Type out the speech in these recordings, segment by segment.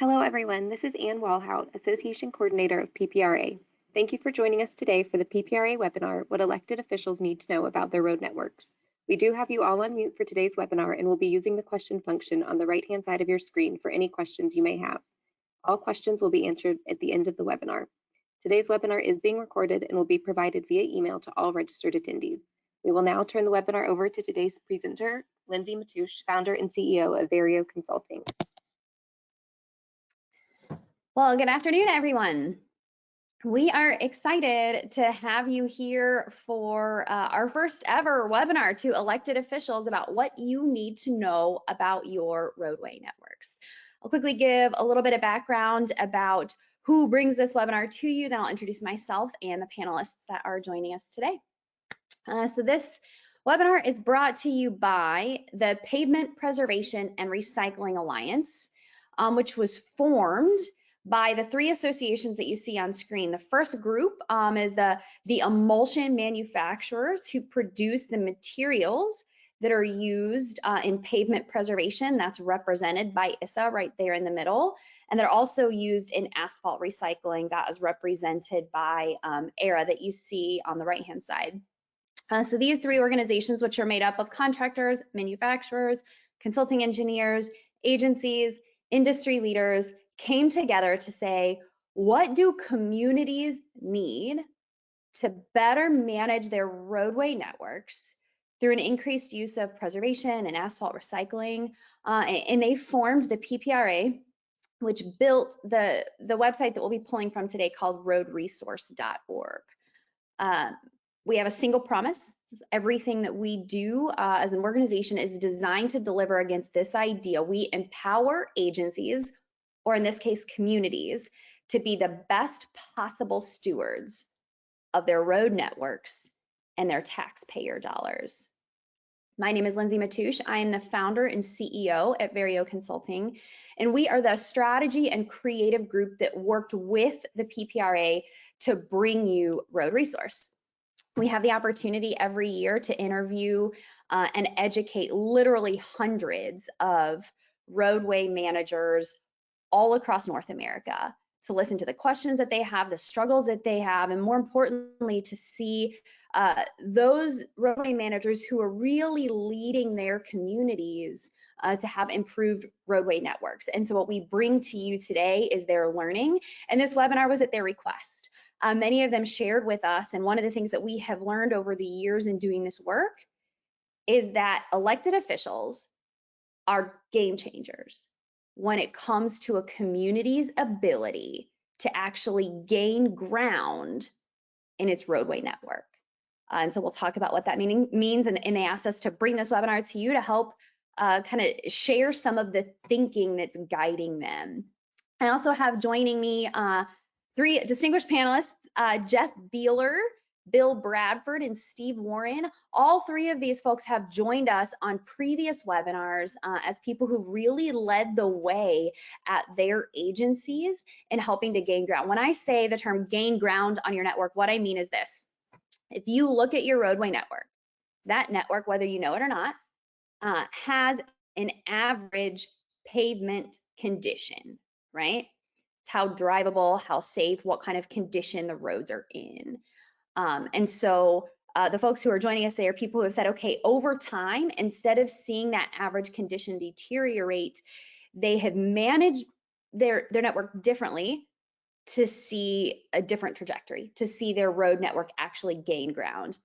Hello, everyone. This is Ann Walhout, Association Coordinator of PPRA. Thank you for joining us today for the PPRA webinar, What Elected Officials Need to Know About Their Road Networks. We do have you all on mute for today's webinar, and we'll be using the question function on the right-hand side of your screen for any questions you may have. All questions will be answered at the end of the webinar. Today's webinar is being recorded and will be provided via email to all registered attendees. We will now turn the webinar over to today's presenter, Lindsay Matoush, founder and CEO of Vario Consulting. Well, good afternoon, everyone. We are excited to have you here for our first ever webinar to elected officials about what you need to know about your roadway networks. I'll quickly give a little bit of background about who brings this webinar to you, then I'll introduce myself and the panelists that are joining us today. So this webinar is brought to you by the Pavement Preservation and Recycling Alliance, which was formed by the three associations that you see on screen. The first group is the emulsion manufacturers who produce the materials that are used in pavement preservation. That's represented by ISSA right there in the middle. And they're also used in asphalt recycling. That is represented by ERA that you see on the right-hand side. So these three organizations, which are made up of contractors, manufacturers, consulting engineers, agencies, industry leaders, came together to say, what do communities need to better manage their roadway networks through an increased use of preservation and asphalt recycling? And they formed the PPRA, which built the website that we'll be pulling from today called roadresource.org. We have a single promise. Everything that we do as an organization is designed to deliver against this idea. We empower agencies, or in this case, communities, to be the best possible stewards of their road networks and their taxpayer dollars. My name is Lindsay Matoush. I am the founder and CEO at Vario Consulting, and we are the strategy and creative group that worked with the PPRA to bring you Road Resource. We have the opportunity every year to interview and educate literally hundreds of roadway managers all across North America, to listen to the questions that they have, the struggles that they have, and more importantly, to see those roadway managers who are really leading their communities to have improved roadway networks. And so what we bring to you today is their learning, and this webinar was at their request. Many of them shared with us, and one of the things that we have learned over the years in doing this work is that elected officials are game changers when it comes to a community's ability to actually gain ground in its roadway network. And so we'll talk about what that means, and they asked us to bring this webinar to you to help kind of share some of the thinking that's guiding them. I also have joining me three distinguished panelists, Jeff Beeler, Bill Bradford, and Steve Warren. All three of these folks have joined us on previous webinars as people who really led the way at their agencies in helping to gain ground. When I say the term gain ground on your network, what I mean is this. If you look at your roadway network, that network, whether you know it or not, has an average pavement condition, right? It's how drivable, how safe, what kind of condition the roads are in. And so the folks who are joining us today are people who have said, okay, over time, instead of seeing that average condition deteriorate, they have managed their network differently to see a different trajectory, to see their road network actually gain ground.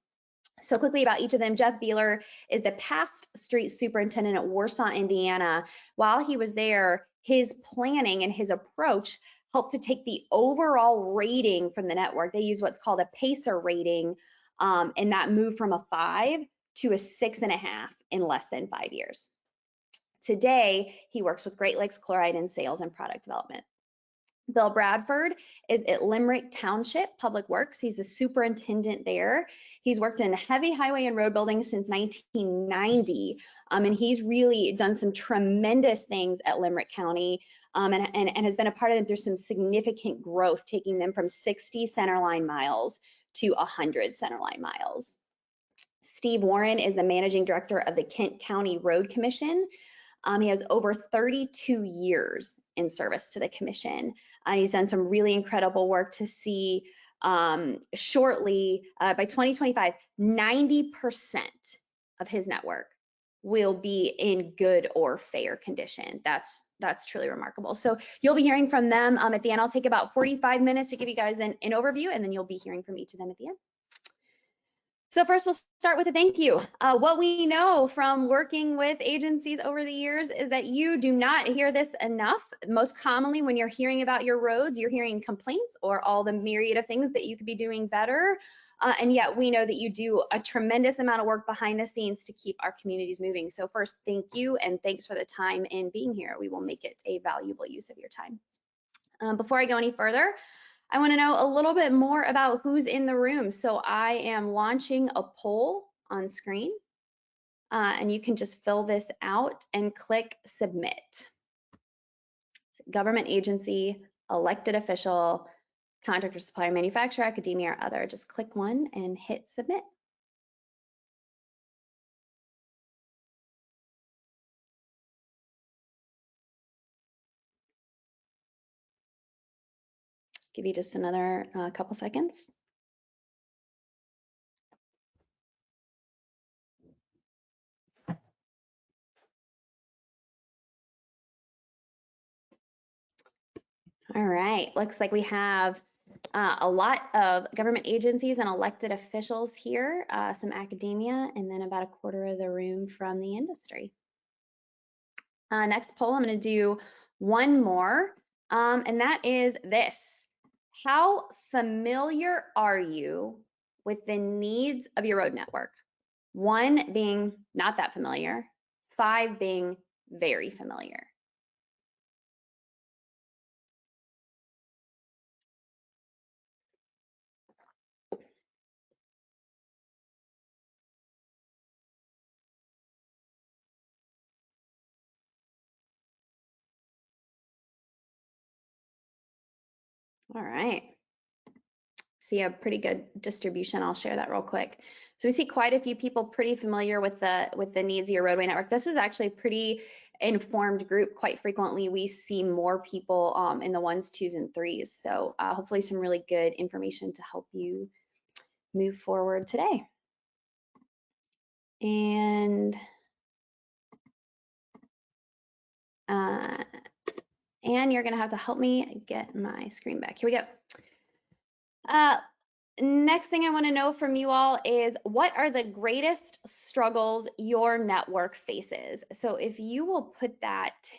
So quickly about each of them, Jeff Beeler is the past street superintendent at Warsaw, Indiana. While he was there, his planning and his approach helped to take the overall rating from the network. They use what's called a PACER rating, and that moved from a 5 to a 6.5 in less than 5 years. Today, he works with Great Lakes Chloride in sales and product development. Bill Bradford is at Limerick Township Public Works. He's the superintendent there. He's worked in heavy highway and road building since 1990, and he's really done some tremendous things at Limerick County, and has been a part of them through some significant growth, taking them from 60 centerline miles to 100 centerline miles. Steve Warren is the managing director of the Kent County Road Commission. He has over 32 years in service to the commission. He's done some really incredible work to see shortly, by 2025, 90% of his network will be in good or fair condition. That's truly remarkable. So you'll be hearing from them at the end. I'll take about 45 minutes to give you guys an overview, and then you'll be hearing from each of them at the end. So first, we'll start with a thank you. What we know from working with agencies over the years is that you do not hear this enough. Most commonly, when you're hearing about your roads, you're hearing complaints or all the myriad of things that you could be doing better. And yet we know that you do a tremendous amount of work behind the scenes to keep our communities moving. So first, thank you, and thanks for the time in being here. We will make it a valuable use of your time. Before I go any further, I want to know a little bit more about who's in the room. So I am launching a poll on screen, and you can just fill this out and click submit. So government agency, elected official, contractor, supplier, manufacturer, academia, or other. Just click one and hit submit. Give you just another couple seconds. All right, looks like we have a lot of government agencies and elected officials here, some academia, and then about a quarter of the room from the industry. Next poll, I'm going to do one more, and that is this. How familiar are you with the needs of your road network? 1 being not that familiar, 5 being very familiar. All right. See a pretty good distribution. I'll share that real quick. So we see quite a few people pretty familiar with the needs of your roadway network. This is actually a pretty informed group. Quite frequently, we see more people in the 1s, 2s, and 3s. So hopefully some really good information to help you move forward today. And you're gonna have to help me get my screen back. Here we go. Next thing I want to know from you all is, what are the greatest struggles your network faces? So if you will put that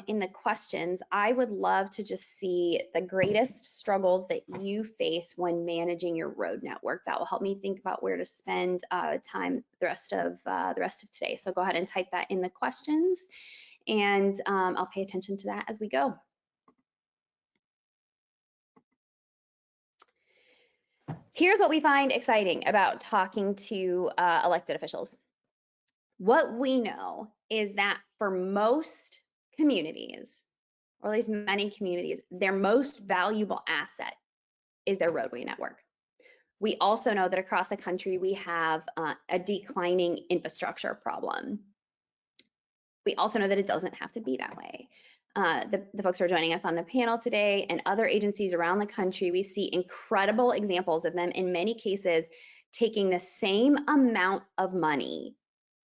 in the questions, I would love to just see the greatest struggles that you face when managing your road network. That will help me think about where to spend time the rest of today. So go ahead and type that in the questions, and I'll pay attention to that as we go. Here's what we find exciting about talking to elected officials. What we know is that for most communities, or at least many communities, their most valuable asset is their roadway network. We also know that across the country, we have a declining infrastructure problem. We also know that it doesn't have to be that way. The folks who are joining us on the panel today and other agencies around the country, we see incredible examples of them, in many cases, taking the same amount of money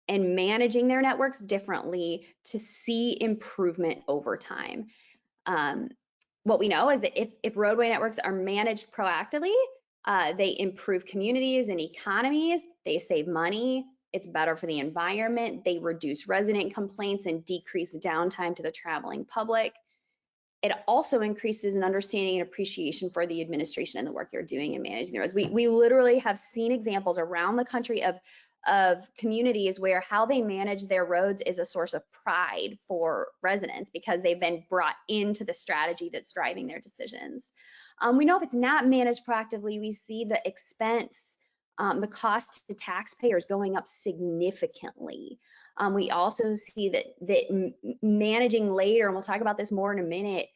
and managing their networks differently to see improvement over time. What we know is that if roadway networks are managed proactively, they improve communities and economies, they save money, it's better for the environment, they reduce resident complaints and decrease downtime to the traveling public. It also increases an understanding and appreciation for the administration and the work you're doing in managing the roads. We literally have seen examples around the country of communities where how they manage their roads is a source of pride for residents because they've been brought into the strategy that's driving their decisions. We know if it's not managed proactively, we see the expense, the cost to taxpayers going up significantly. We also see that managing later, and we'll talk about this more in a minute,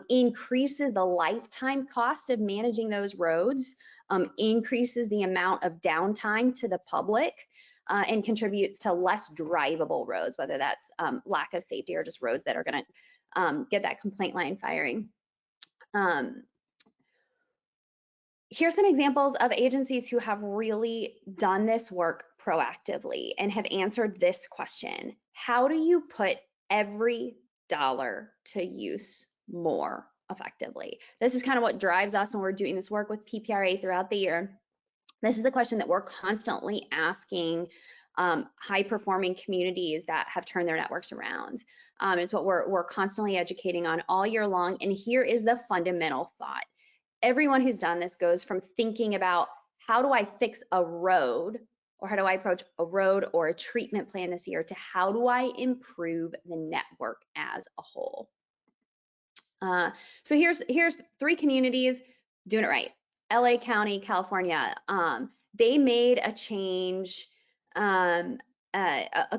increases the lifetime cost of managing those roads, increases the amount of downtime to the public, and contributes to less drivable roads, whether that's lack of safety or just roads that are going to get that complaint line firing. Here's some examples of agencies who have really done this work proactively and have answered this question. How do you put every dollar to use more effectively? This is kind of what drives us when we're doing this work with PPRA throughout the year. This is the question that we're constantly asking high-performing communities that have turned their networks around. It's what we're constantly educating on all year long. And here is the fundamental thought. Everyone who's done this goes from thinking about how do I fix a road, or how do I approach a road or a treatment plan this year, to how do I improve the network as a whole. So here's 3 communities doing it right. LA County, California. They made a change a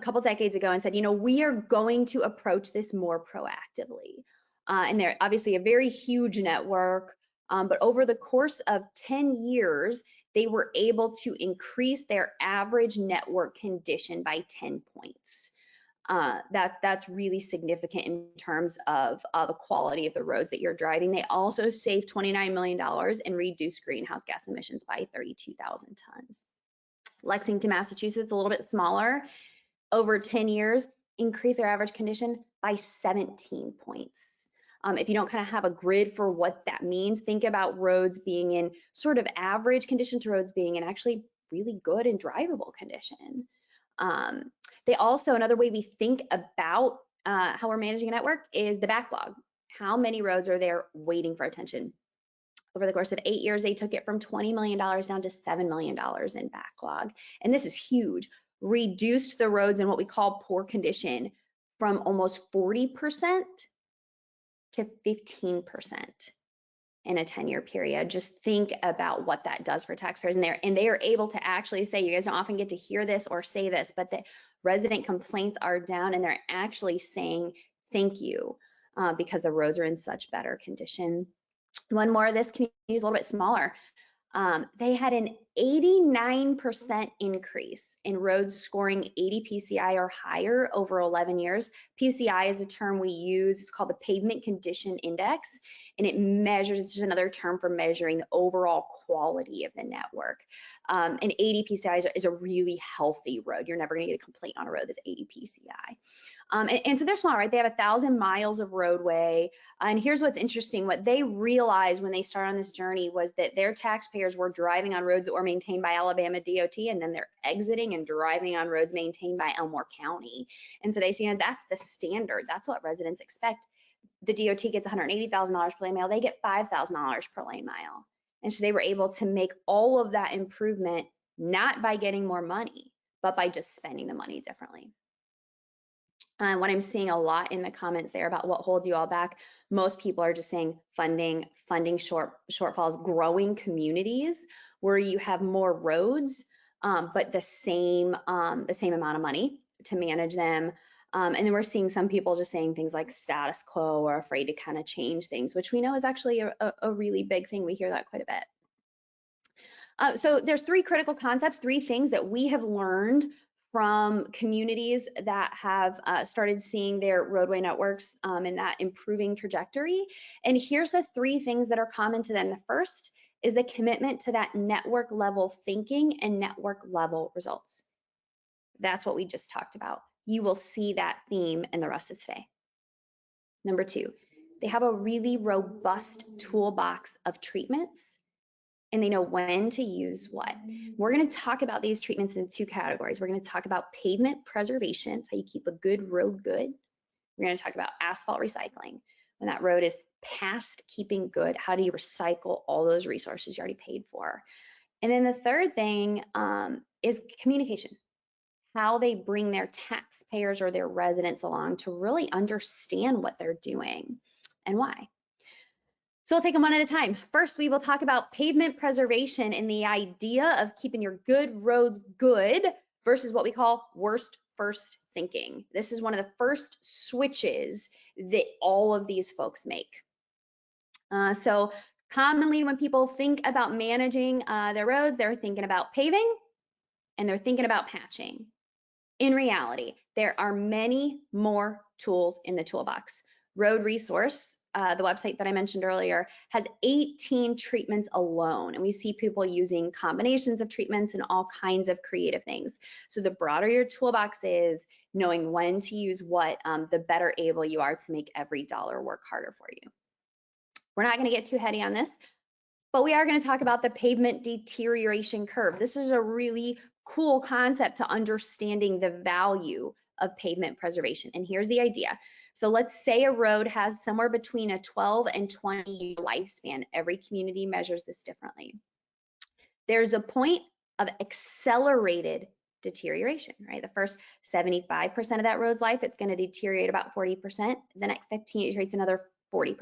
couple decades ago and said, you know, we are going to approach this more proactively. And they're obviously a very huge network. But over the course of 10 years, they were able to increase their average network condition by 10 points. That's really significant in terms of the quality of the roads that you're driving. They also saved $29 million and reduced greenhouse gas emissions by 32,000 tons. Lexington, Massachusetts, a little bit smaller, over 10 years, increased their average condition by 17 points. If you don't kind of have a grid for what that means, think about roads being in sort of average condition to roads being in actually really good and drivable condition. They also, another way we think about how we're managing a network is the backlog. How many roads are there waiting for attention? Over the course of 8 years, they took it from $20 million down to $7 million in backlog. And this is huge. Reduced the roads in what we call poor condition from almost 40% to 15% in a 10-year period. Just think about what that does for taxpayers in there. And they are able to actually say, you guys don't often get to hear this or say this, but the resident complaints are down and they're actually saying thank you because the roads are in such better condition. One more, this community is a little bit smaller. They had an 89% increase in roads scoring 80 PCI or higher over 11 years. PCI is a term we use. It's called the Pavement Condition Index, and it measures, it's just another term for measuring the overall quality of the network. And 80 PCI is a really healthy road. You're never going to get a complaint on a road that's 80 PCI. And so they're small, right? They have 1,000 miles of roadway. And here's what's interesting. What they realized when they started on this journey was that their taxpayers were driving on roads that were maintained by Alabama DOT, and then they're exiting and driving on roads maintained by Elmore County. And so they say, you know, that's the standard. That's what residents expect. The DOT gets $180,000 per lane mile. They get $5,000 per lane mile. And so they were able to make all of that improvement, not by getting more money, but by just spending the money differently. What I'm seeing a lot in the comments there about what holds you all back, most people are just saying funding shortfalls, growing communities where you have more roads, but the same amount of money to manage them. And then we're seeing some people just saying things like status quo or afraid to kind of change things, which we know is actually a really big thing. We hear that quite a bit. So there's 3 critical concepts, 3 things that we have learned from communities that have started seeing their roadway networks in that improving trajectory. And here's the 3 things that are common to them. The first is the commitment to that network level thinking and network level results. That's what we just talked about. You will see that theme in the rest of today. Number 2, they have a really robust toolbox of treatments, and they know when to use what. We're going to talk about these treatments in 2 categories. We're going to talk about pavement preservation, it's how you keep a good road good. We're going to talk about asphalt recycling. When that road is past keeping good, how do you recycle all those resources you already paid for? And then the third thing is communication, how they bring their taxpayers or their residents along to really understand what they're doing and why. So we'll take them one at a time. First, we will talk about pavement preservation and the idea of keeping your good roads good versus what we call worst first thinking. This is one of the first switches that all of these folks make. So commonly when people think about managing their roads, they're thinking about paving and they're thinking about patching. In reality, there are many more tools in the toolbox. Road Resource, the website that I mentioned earlier, has 18 treatments alone, and we see people using combinations of treatments and all kinds of creative things. So the broader your toolbox is, knowing when to use what, the better able you are to make every dollar work harder for you. We're not going to get too heady on this, but we are going to talk about the pavement deterioration curve. This is a really cool concept to understanding the value of pavement preservation. And here's the idea. So let's say a road has somewhere between a 12 and 20 year lifespan. Every community measures this differently. There's a point of accelerated deterioration, right? The first 75% of that road's life, it's going to deteriorate about 40%. The next 15 it deteriorates another 40%.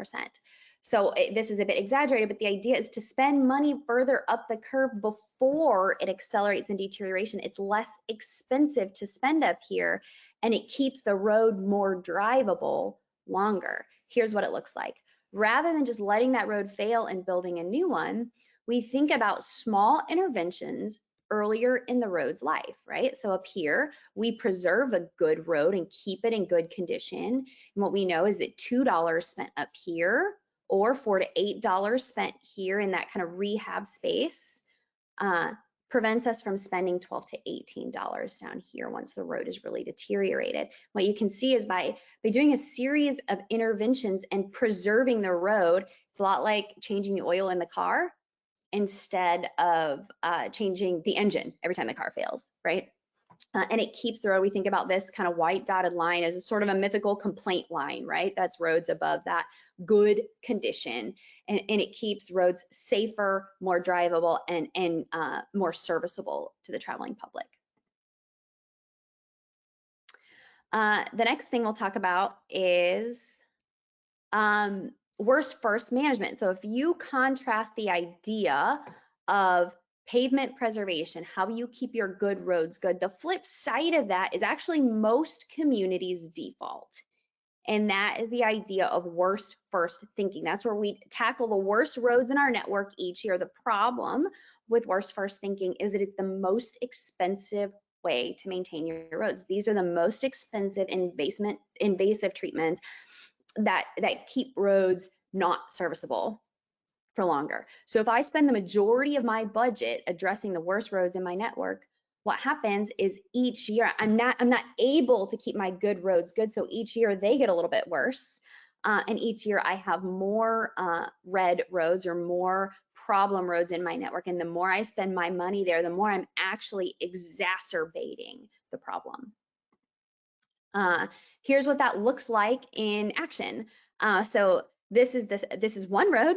So this is a bit exaggerated, but the idea is to spend money further up the curve before it accelerates in deterioration. It's less expensive to spend up here, and it keeps the road more drivable longer. Here's what it looks like. Rather than just letting that road fail and building a new one, we think about small interventions earlier in the road's life, right? So up here, we preserve a good road and keep it in good condition. And what we know is that $2 spent up here or $4 to $8 spent here in that kind of rehab space prevents us from spending $12 to $18 down here once the road is really deteriorated. What you can see is by doing a series of interventions and preserving the road, it's a lot like changing the oil in the car instead of changing the engine every time the car fails, right? And it keeps the road. We think about this kind of white dotted line as a sort of a mythical complaint line, right? That's roads above that good condition, and it keeps roads safer, more drivable, and more serviceable to the traveling public. The next thing we'll talk about is worst first management. So if you contrast the idea of pavement preservation, how you keep your good roads good, the flip side of that is actually most communities' default. And that is the idea of worst first thinking. That's where we tackle the worst roads in our network each year. The problem with worst first thinking is that it's the most expensive way to maintain your roads. These are the most expensive invasive treatments that keep roads not serviceable for longer. So if I spend the majority of my budget addressing the worst roads in my network, what happens is each year I'm not able to keep my good roads good. So each year they get a little bit worse, and each year I have more red roads or more problem roads in my network. And the more I spend my money there, the more I'm actually exacerbating the problem. Here's what that looks like in action. So this is one road.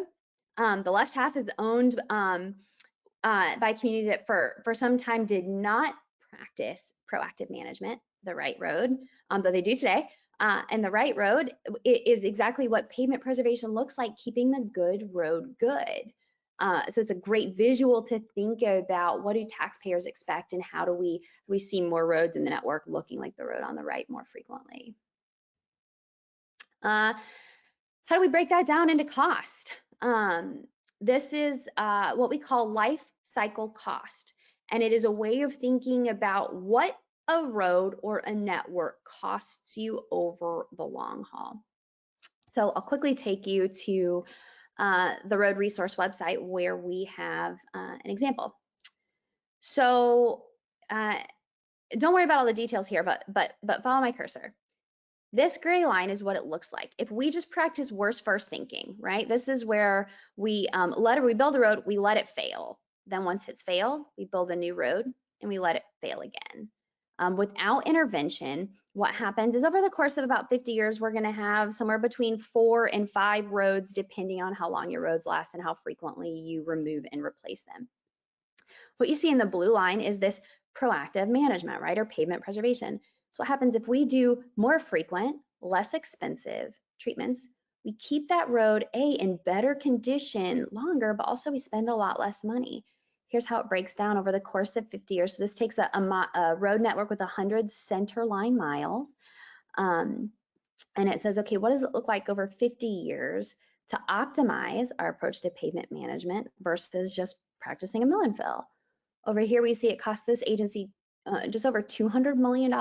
The left half is owned by a community that for some time did not practice proactive management, the right road, though they do today. And the right road is exactly what pavement preservation looks like, keeping the good road good. So it's a great visual to think about what do taxpayers expect and how do we see more roads in the network looking like the road on the right more frequently. How do we break that down into cost? This is what we call life cycle cost, and it is a way of thinking about what a road or a network costs you over the long haul. So I'll quickly take you to the Road Resource website where we have an example. So don't worry about all the details here, but follow my cursor. This gray line is what it looks like. If we just practice worst first thinking, right? This is where we build a road, we let it fail. Then once it's failed, we build a new road and we let it fail again. Without intervention, what happens is over the course of about 50 years, we're gonna have somewhere between 4 and 5 roads, depending on how long your roads last and how frequently you remove and replace them. What you see in the blue line is this proactive management, right? Or pavement preservation. So what happens if we do more frequent, less expensive treatments, we keep that road in better condition longer, but also we spend a lot less money. Here's how it breaks down over the course of 50 years. So this takes a road network with 100 center line miles. And it says, okay, what does it look like over 50 years to optimize our approach to pavement management versus just practicing a mill and fill? Over here, we see it cost this agency just over $200 million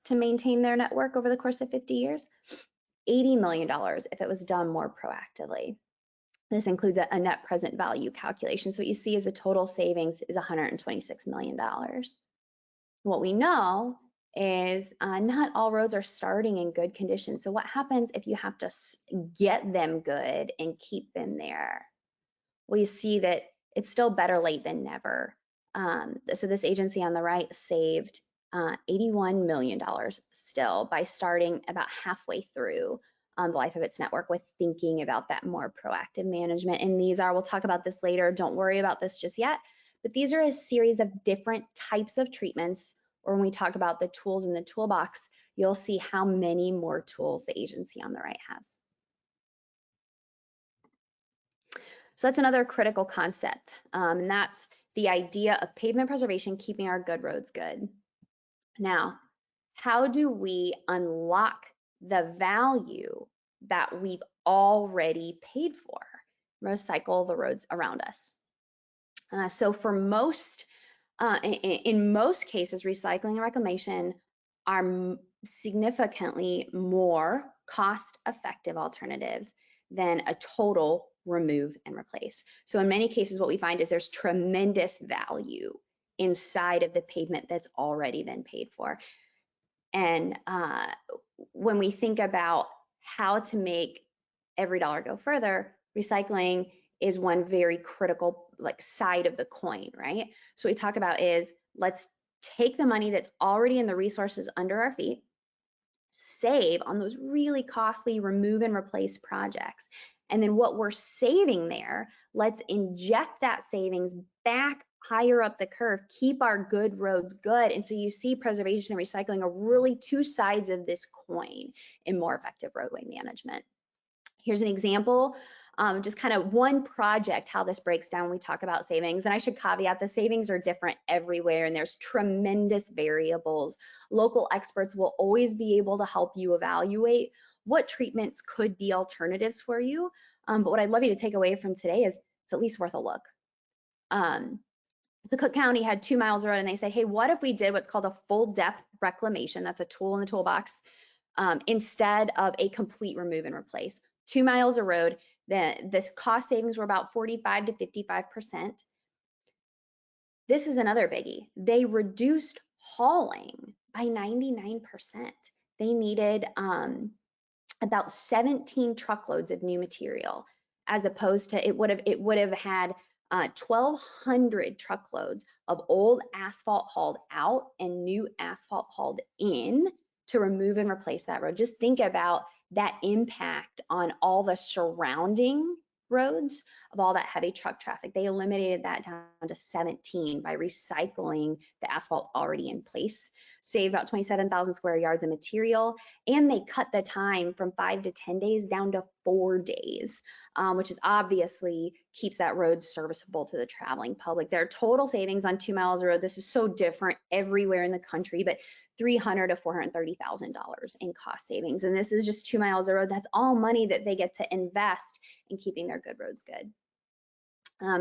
to maintain their network over the course of 50 years, $80 million if it was done more proactively. This includes a net present value calculation. So what you see is the total savings is $126 million. What we know is not all roads are starting in good condition. So what happens if you have to get them good and keep them there? Well, you see that it's still better late than never. So this agency on the right saved $81 million still by starting about halfway through the life of its network with thinking about that more proactive management. And these are, we'll talk about this later, don't worry about this just yet, but these are a series of different types of treatments, or when we talk about the tools in the toolbox, you'll see how many more tools the agency on the right has. So that's another critical concept, and that's the idea of pavement preservation, keeping our good roads good. Now, how do we unlock the value that we've already paid for? Recycle the roads around us. So for most, in most cases, recycling and reclamation are significantly more cost-effective alternatives than a total remove and replace. So in many cases, what we find is there's tremendous value inside of the pavement that's already been paid for. And when we think about how to make every dollar go further, recycling is one very critical side of the coin, right? So what we talk about is let's take the money that's already in the resources under our feet, save on those really costly remove and replace projects. And then what we're saving there, let's inject that savings back higher up the curve, keep our good roads good. And so you see preservation and recycling are really two sides of this coin in more effective roadway management. Here's an example, just kind of one project, how this breaks down when we talk about savings. And I should caveat, the savings are different everywhere and there's tremendous variables. Local experts will always be able to help you evaluate what treatments could be alternatives for you. But what I'd love you to take away from today is it's at least worth a look. So Cook County had 2 miles of road and they said, hey, what if we did what's called a full depth reclamation? That's a tool in the toolbox, instead of a complete remove and replace. 2 miles of road, the cost savings were about 45 to 55%. This is another biggie. They reduced hauling by 99%. They needed about 17 truckloads of new material, as opposed to it would have had 1,200 truckloads of old asphalt hauled out and new asphalt hauled in to remove and replace that road. Just think about that impact on all the surrounding roads of all that heavy truck traffic. They eliminated that down to 17 by recycling the asphalt already in place, saved about 27,000 square yards of material, and they cut the time from 5 to 10 days down to 4 days, which is obviously keeps that road serviceable to the traveling public. There are total savings on 2 miles of road. This is so different everywhere in the country, but $300,000 to $430,000 in cost savings. And this is just 2 miles of road. That's all money that they get to invest in keeping their good roads good.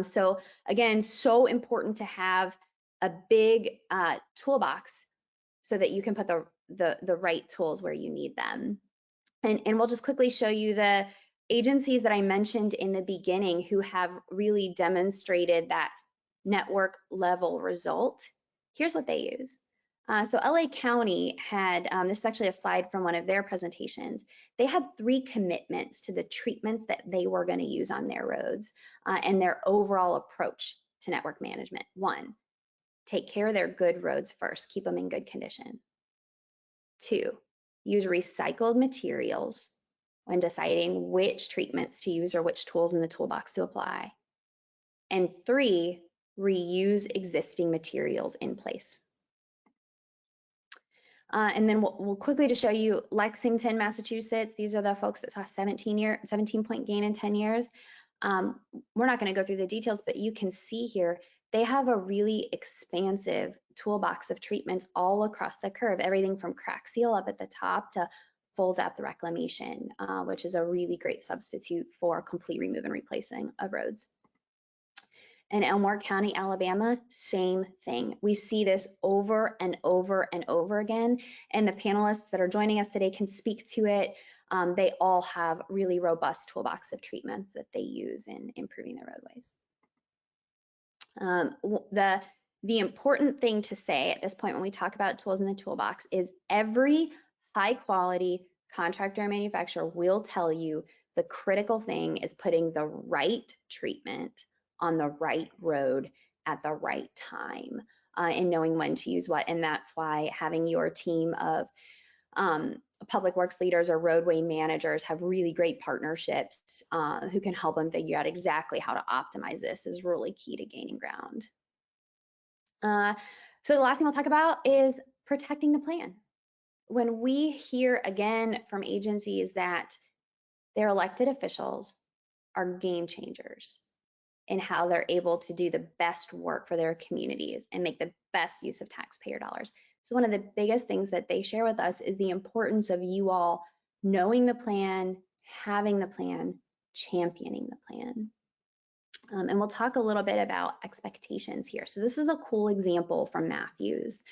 So again, so important to have a big toolbox so that you can put the right tools where you need them. And we'll just quickly show you the agencies that I mentioned in the beginning who have really demonstrated that network level result. Here's what they use. So LA County had, this is actually a slide from one of their presentations. They had 3 commitments to the treatments that they were going to use on their roads and their overall approach to network management. 1, take care of their good roads first, keep them in good condition. 2, use recycled materials when deciding which treatments to use or which tools in the toolbox to apply. And 3, reuse existing materials in place. And then we'll quickly just show you Lexington, Massachusetts. These are the folks that saw 17-point gain in 10 years. We're not going to go through the details, but you can see here, they have a really expansive toolbox of treatments all across the curve, everything from crack seal up at the top to full depth reclamation, which is a really great substitute for complete remove and replacing of roads. In Elmore County, Alabama, same thing. We see this over and over and over again, and the panelists that are joining us today can speak to it. They all have really robust toolbox of treatments that they use in improving their roadways. The important thing to say at this point when we talk about tools in the toolbox is every high quality contractor or manufacturer will tell you the critical thing is putting the right treatment on the right road at the right time, and knowing when to use what. And that's why having your team of public works leaders or roadway managers have really great partnerships who can help them figure out exactly how to optimize this is really key to gaining ground. So the last thing we'll talk about is protecting the plan. When we hear again from agencies that their elected officials are game changers in how they're able to do the best work for their communities and make the best use of taxpayer dollars. So one of the biggest things that they share with us is the importance of you all knowing the plan, having the plan, championing the plan. And we'll talk a little bit about expectations here. So this is a cool example from Matthews,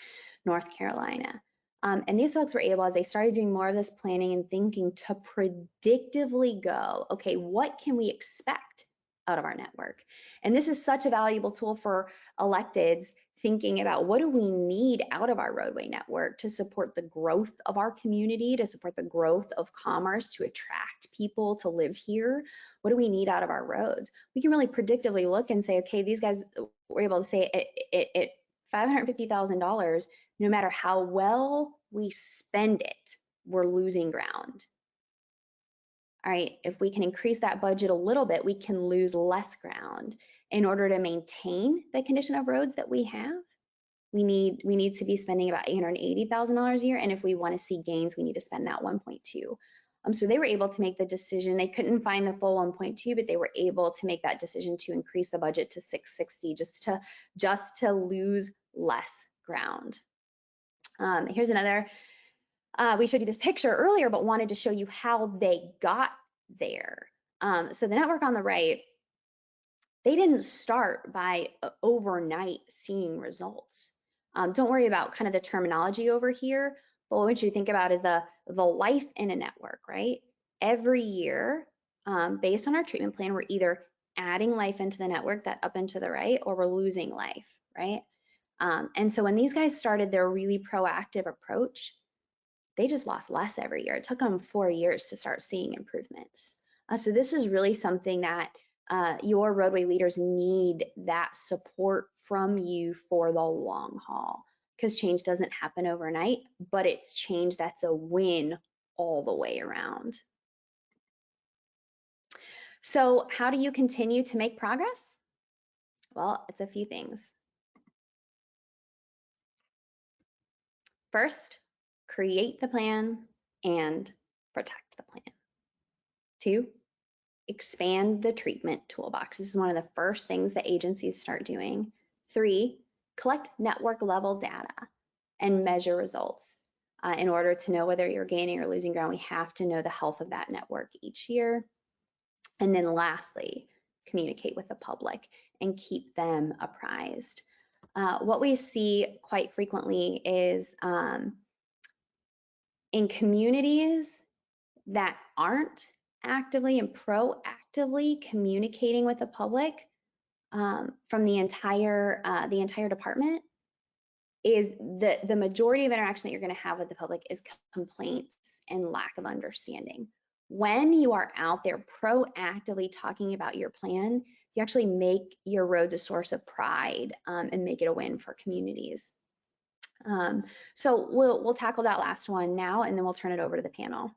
North Carolina. And these folks were able, as they started doing more of this planning and thinking, to predictively go, okay, what can we expect out of our network? And this is such a valuable tool for electeds thinking about what do we need out of our roadway network to support the growth of our community, to support the growth of commerce, to attract people to live here. What do we need out of our roads? We can really predictively look and say, okay, these guys were able to say at $550,000, no matter how well we spend it, we're losing ground. All right, if we can increase that budget a little bit, we can lose less ground. In order to maintain the condition of roads that we have, we need to be spending about $880,000 a year, and if we want to see gains, we need to spend that 1.2. So they were able to make the decision. They couldn't find the full 1.2, but they were able to make that decision to increase the budget to 660, just to lose less ground. Here's another. We showed you this picture earlier, but wanted to show you how they got there. So the network on the right, they didn't start by overnight seeing results. Don't worry about kind of the terminology over here, but what you think about is the life in a network, right? Every year, based on our treatment plan, we're either adding life into the network, that up and to the right, or we're losing life, right? And so when these guys started their really proactive approach, they just lost less every year. It took them 4 years to start seeing improvements. So this is really something that your roadway leaders need, that support from you for the long haul, because change doesn't happen overnight, but it's change that's a win all the way around. So how do you continue to make progress? Well, it's a few things. First, create the plan and protect the plan. 2, expand the treatment toolbox. This is one of the first things that agencies start doing. 3, collect network level data and measure results. In order to know whether you're gaining or losing ground, we have to know the health of that network each year. And then lastly, communicate with the public and keep them apprised. What we see quite frequently is in communities that aren't actively and proactively communicating with the public from the entire department, is the majority of interaction that you're going to have with the public is complaints and lack of understanding. When you are out there proactively talking about your plan, you actually make your roads a source of pride and make it a win for communities. So we'll tackle that last one now, and then we'll turn it over to the panel.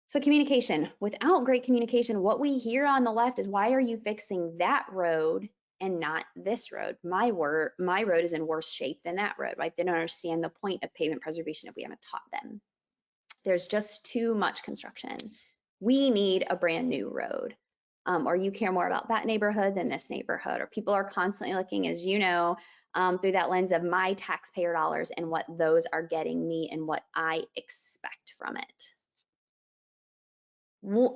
So communication. Without great communication, what we hear on the left is, why are you fixing that road and not this road? My road is in worse shape than that road, right? They don't understand the point of pavement preservation if we haven't taught them. There's just too much construction. We need a brand new road. Or you care more about that neighborhood than this neighborhood, or people are constantly looking, as you know, through that lens of my taxpayer dollars and what those are getting me and what I expect from it.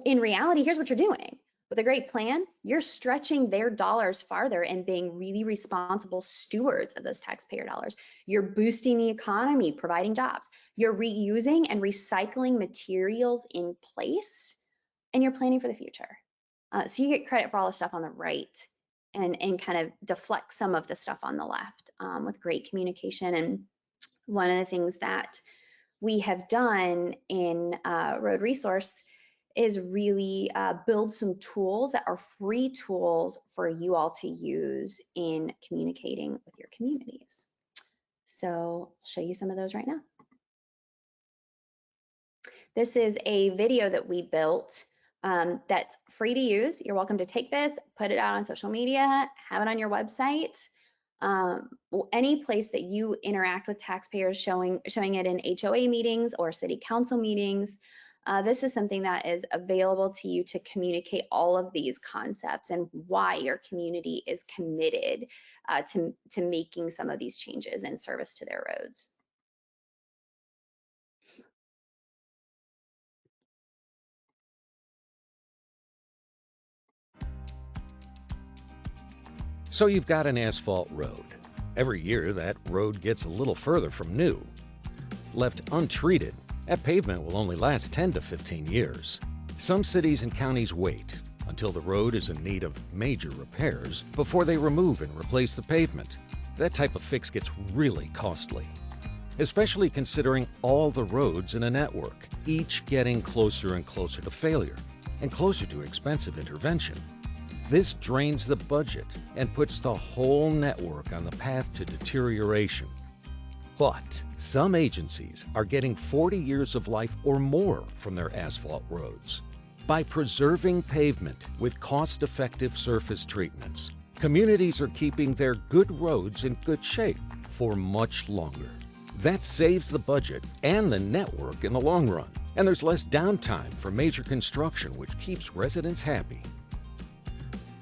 In reality, here's what you're doing. With a great plan, you're stretching their dollars farther and being really responsible stewards of those taxpayer dollars. You're boosting the economy, providing jobs. You're reusing and recycling materials in place, and you're planning for the future. So you get credit for all the stuff on the right and kind of deflect some of the stuff on the left with great communication. And one of the things that we have done in Road Resource is really build some tools that are free tools for you all to use in communicating with your communities. So I'll show you some of those right now. This is a video that we built that's free to use. You're welcome to take this, put it out on social media, have it on your website, any place that you interact with taxpayers, showing it in HOA meetings or city council meetings. This is something that is available to you to communicate all of these concepts and why your community is committed to making some of these changes in service to their roads. So you've got an asphalt road. Every year, that road gets a little further from new. Left untreated, that pavement will only last 10 to 15 years. Some cities and counties wait until the road is in need of major repairs before they remove and replace the pavement. That type of fix gets really costly, especially considering all the roads in a network, each getting closer and closer to failure and closer to expensive intervention. This drains the budget and puts the whole network on the path to deterioration. But some agencies are getting 40 years of life or more from their asphalt roads. By preserving pavement with cost-effective surface treatments, communities are keeping their good roads in good shape for much longer. That saves the budget and the network in the long run, and there's less downtime for major construction, which keeps residents happy.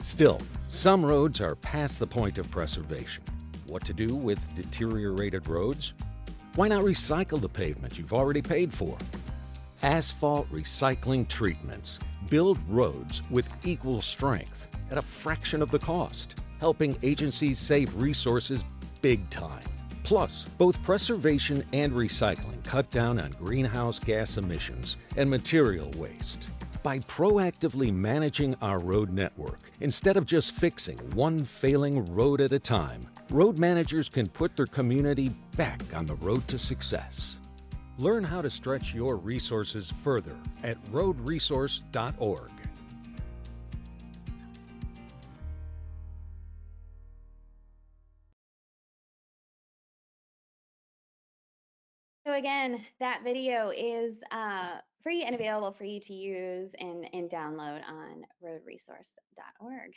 Still, some roads are past the point of preservation. What to do with deteriorated roads? Why not recycle the pavement you've already paid for? Asphalt recycling treatments build roads with equal strength at a fraction of the cost, helping agencies save resources big time. Plus, both preservation and recycling cut down on greenhouse gas emissions and material waste. By proactively managing our road network, instead of just fixing one failing road at a time, road managers can put their community back on the road to success. Learn how to stretch your resources further at roadresource.org. So again, that video is free and available for you to use and download on roadresource.org.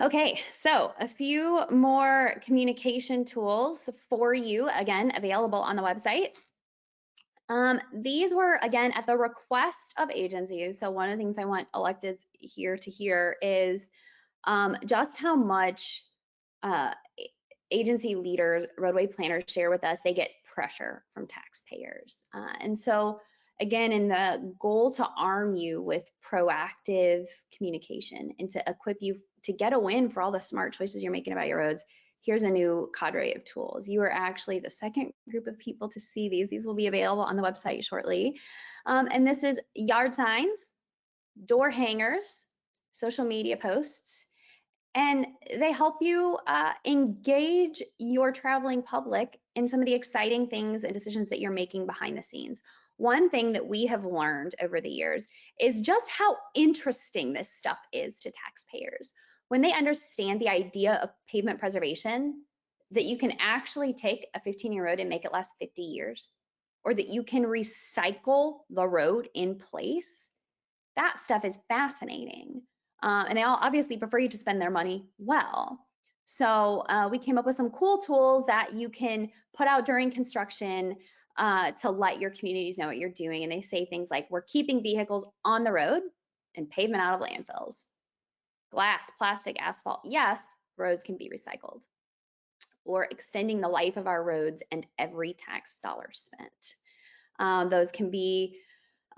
Okay, so a few more communication tools for you, again, available on the website. These were, again, at the request of agencies. So one of the things I want electeds here to hear is just how much agency leaders, roadway planners share with us, they get pressure from taxpayers. And so again, in the goal to arm you with proactive communication and to equip you to get a win for all the smart choices you're making about your roads, here's a new cadre of tools. You are actually the second group of people to see these. These will be available on the website shortly. And this is yard signs, door hangers, social media posts, and they help you engage your traveling public in some of the exciting things and decisions that you're making behind the scenes. One thing that we have learned over the years is just how interesting this stuff is to taxpayers. When they understand the idea of pavement preservation, that you can actually take a 15-year road and make it last 50 years, or that you can recycle the road in place, that stuff is fascinating. And they all obviously prefer you to spend their money well. So we came up with some cool tools that you can put out during construction to let your communities know what you're doing. And they say things like, we're keeping vehicles on the road and pavement out of landfills. Glass, plastic, asphalt, yes, roads can be recycled. Or extending the life of our roads and every tax dollar spent. Those can be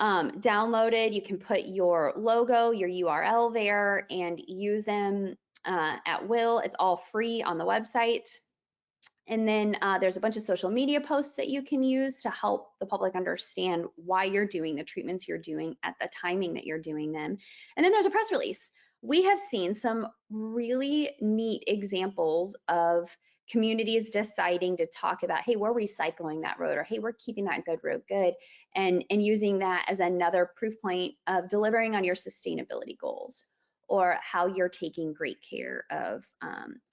downloaded. You can put your logo, your URL there, and use them at will. It's all free on the website. And then there's a bunch of social media posts that you can use to help the public understand why you're doing the treatments you're doing at the timing that you're doing them. And then there's a press release. We have seen some really neat examples of communities deciding to talk about, hey, we're recycling that road, or hey, we're keeping that good road good, and using that as another proof point of delivering on your sustainability goals, or how you're taking great care of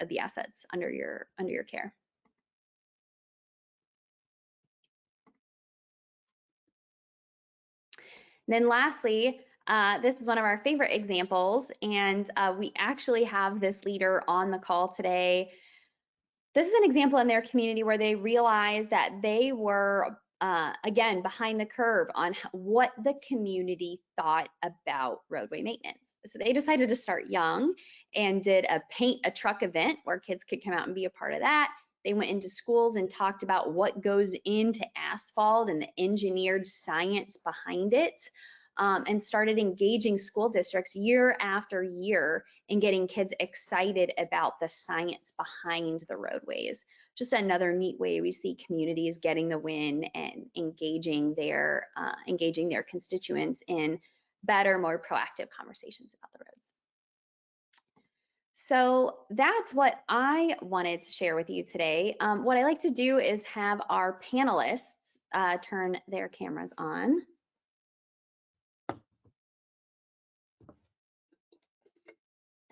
the assets under your care. And then lastly, this is one of our favorite examples, and we actually have this leader on the call today. This is an example in their community where they realized that they were, again, behind the curve on what the community thought about roadway maintenance. So they decided to start young and did a paint a truck event where kids could come out and be a part of that. They went into schools and talked about what goes into asphalt and the engineered science behind it, and started engaging school districts year after year and getting kids excited about the science behind the roadways. Just another neat way we see communities getting the win and engaging their constituents in better, more proactive conversations about the roads. So that's what I wanted to share with you today. What I like to do is have our panelists turn their cameras on.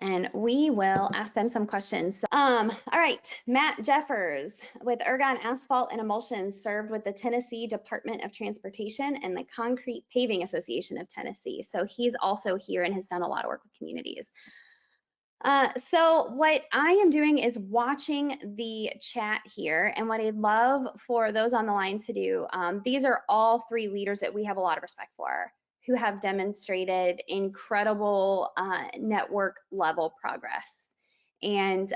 And we will ask them some questions. All right, Matt Jeffers with Ergon Asphalt and Emulsions, served with the Tennessee Department of Transportation and the Concrete Paving Association of Tennessee. So he's also here and has done a lot of work with communities. So what I am doing is watching the chat here, and what I'd love for those on the line to do, these are all three leaders that we have a lot of respect for, who have demonstrated incredible network level progress, and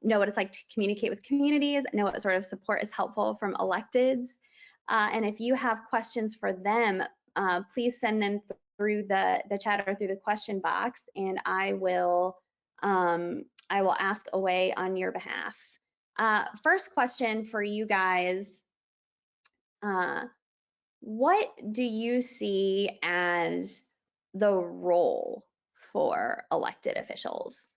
know what it's like to communicate with communities, know what sort of support is helpful from electeds. And if you have questions for them, please send them through the chat or through the question box, and I will ask away on your behalf. First question for you guys. What do you see as the role for elected officials?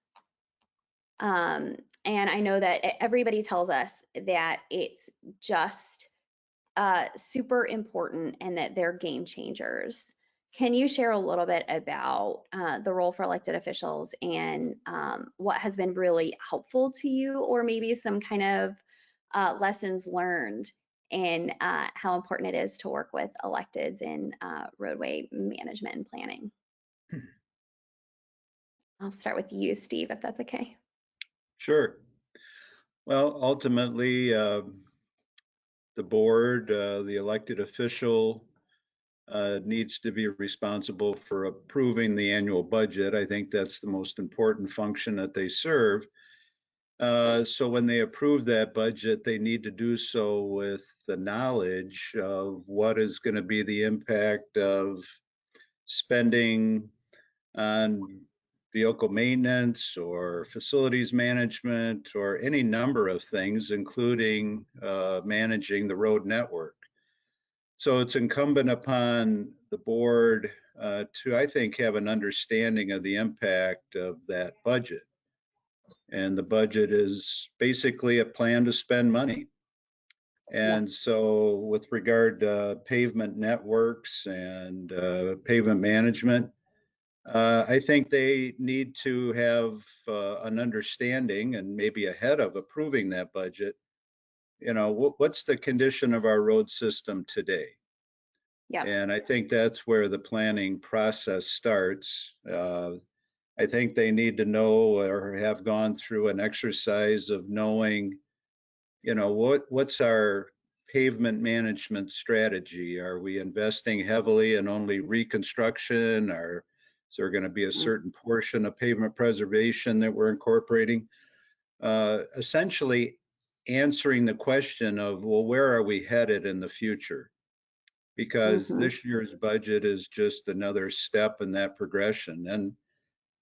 And I know that everybody tells us that it's just super important and that they're game changers. Can you share a little bit about the role for elected officials and what has been really helpful to you, or maybe some kind of lessons learned and how important it is to work with electeds in roadway management and planning? I'll start with you, Steve, if that's okay. Sure. Well, ultimately, the board, the elected official, needs to be responsible for approving the annual budget. I think that's the most important function that they serve. So when they approve that budget, they need to do so with the knowledge of what is going to be the impact of spending on vehicle maintenance or facilities management or any number of things, including managing the road network. So it's incumbent upon the board to, I think, have an understanding of the impact of that budget. And the budget is basically a plan to spend money. And so with regard to pavement networks and pavement management, I think they need to have an understanding, and maybe ahead of approving that budget, what's the condition of our road system today? Yeah. And I think that's where the planning process starts. I think they need to know or have gone through an exercise of knowing, what's our pavement management strategy? Are we investing heavily in only reconstruction? Is there going to be a certain portion of pavement preservation that we're incorporating? Essentially answering the question of, well, where are we headed in the future? because this year's budget is just another step in that progression.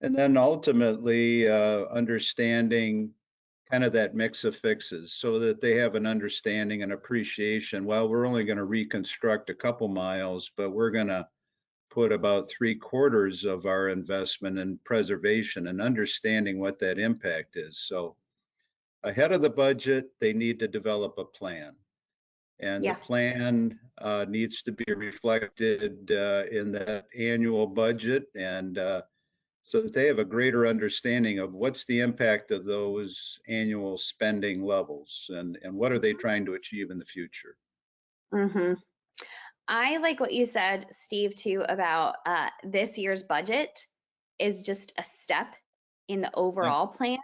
And then ultimately understanding kind of that mix of fixes so that they have an understanding and appreciation. Well, we're only going to reconstruct a couple miles, but we're going to put about 3/4 of our investment in preservation and understanding what that impact is. So ahead of the budget, they need to develop a plan. And the plan needs to be reflected in that annual budget, and so that they have a greater understanding of what's the impact of those annual spending levels and what are they trying to achieve in the future. I like what you said, Steve, too, about this year's budget is just a step in the overall plan.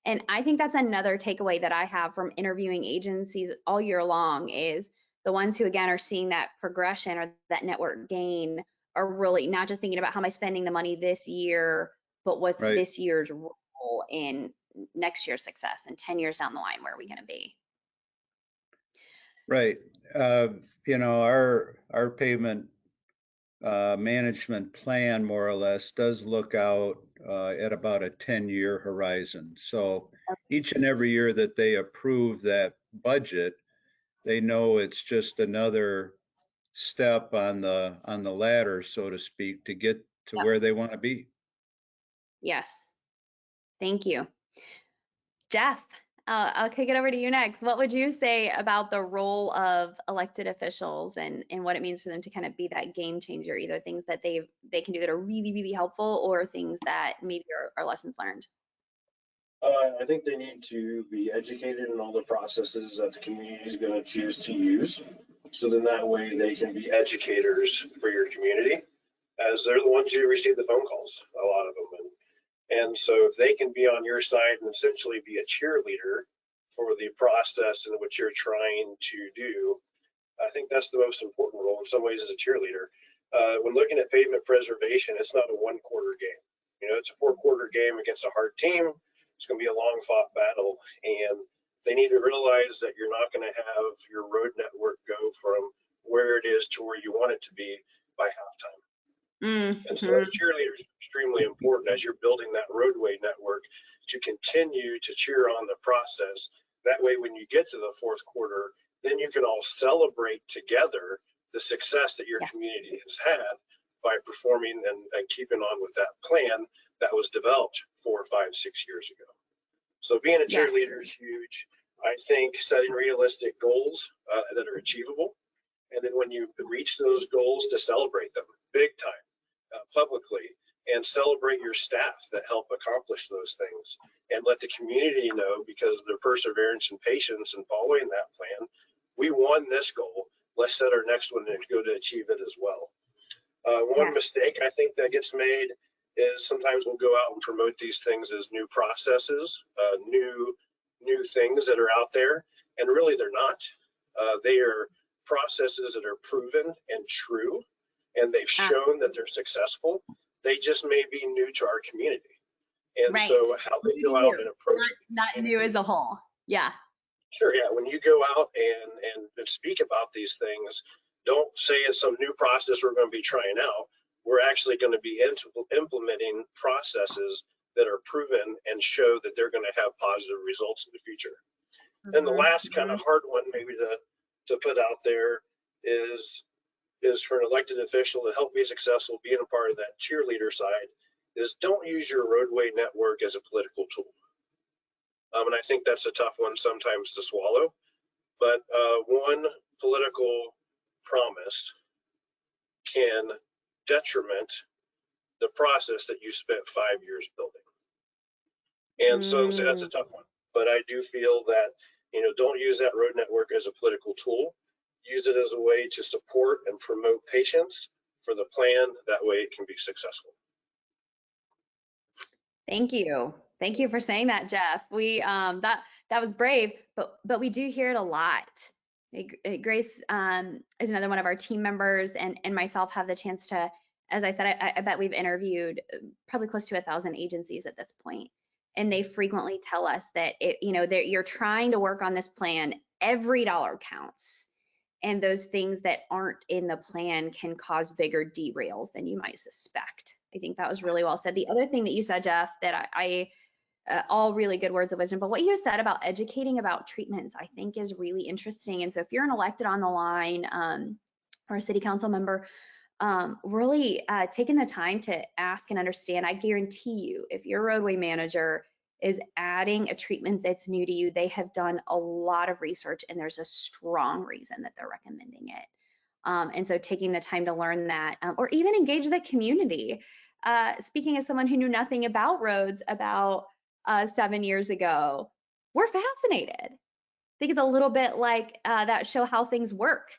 And I think that's another takeaway that I have from interviewing agencies all year long is the ones who, again, are seeing that progression or that network gain are really not just thinking about how am I spending the money this year, but what's this year's role in next year's success and 10 years down the line, where are we going to be? Right. You know, our pavement management plan, more or less, does look out at about a 10-year horizon. So each and every year that they approve that budget, they know it's just another step on the ladder, so to speak, to get to where they want to be. Yes. Thank you. Jeff, I'll kick it over to you next. What would you say about the role of elected officials and what it means for them to kind of be that game changer, either things that they can do that are really, really helpful or things that maybe are lessons learned? I think they need to be educated in all the processes that the community is going to choose to use. So then that way they can be educators for your community, as they're the ones who receive the phone calls, a lot of them. And so if they can be on your side and essentially be a cheerleader for the process in which you're trying to do, I think that's the most important role in some ways as a cheerleader. When looking at pavement preservation, it's not a one-quarter game. You know, it's a 4-quarter game against a hard team. It's going to be a long fought battle, and they need to realize that you're not going to have your road network go from where it is to where you want it to be by halftime. And so as cheerleaders, it's extremely important as you're building that roadway network to continue to cheer on the process. That way, when you get to the 4th quarter, then you can all celebrate together the success that your community has had by performing and keeping on with that plan that was developed 4, 5, 6 years ago. So being a cheerleader is huge. I think setting realistic goals that are achievable, and then when you reach those goals, to celebrate them big time publicly, and celebrate your staff that help accomplish those things, and let the community know, because of their perseverance and patience in following that plan, we won this goal. Let's set our next one and go to achieve it as well. One mistake I think that gets made is sometimes we'll go out and promote these things as new processes, new things that are out there, and really they're not. They are processes that are proven and true, and they've shown that they're successful. They just may be new to our community. And so how they go out and approach not new as a whole. Yeah. Sure, yeah. When you go out and speak about these things, don't say it's some new process we're going to be trying out. We're actually going to be implementing processes that are proven and show that they're going to have positive results in the future. And the last kind of hard one maybe to put out there is for an elected official to help be successful, being a part of that cheerleader side, is don't use your roadway network as a political tool. And I think that's a tough one sometimes to swallow. But one political promise can detriment the process that you spent 5 years building. And so that's a tough one. But I do feel that, don't use that road network as a political tool. Use it as a way to support and promote patience for the plan. That way it can be successful. Thank you. Thank you for saying that, Jeff. We that was brave, but we do hear it a lot. Grace is another one of our team members, and myself have the chance to, as I said, I bet we've interviewed probably close to 1,000 agencies at this point, and they frequently tell us that you're trying to work on this plan. Every dollar counts, and those things that aren't in the plan can cause bigger derails than you might suspect. I think that was really well said. The other thing that you said, Jeff, that I all really good words of wisdom, but what you said about educating about treatments, I think is really interesting. And so if you're an elected on the line or a city council member, really taking the time to ask and understand, I guarantee you, if your roadway manager is adding a treatment that's new to you, they have done a lot of research and there's a strong reason that they're recommending it. And so taking the time to learn that, or even engage the community. Speaking as someone who knew nothing about roads about 7 years ago, we're fascinated. I think it's a little bit like that show How Things Work.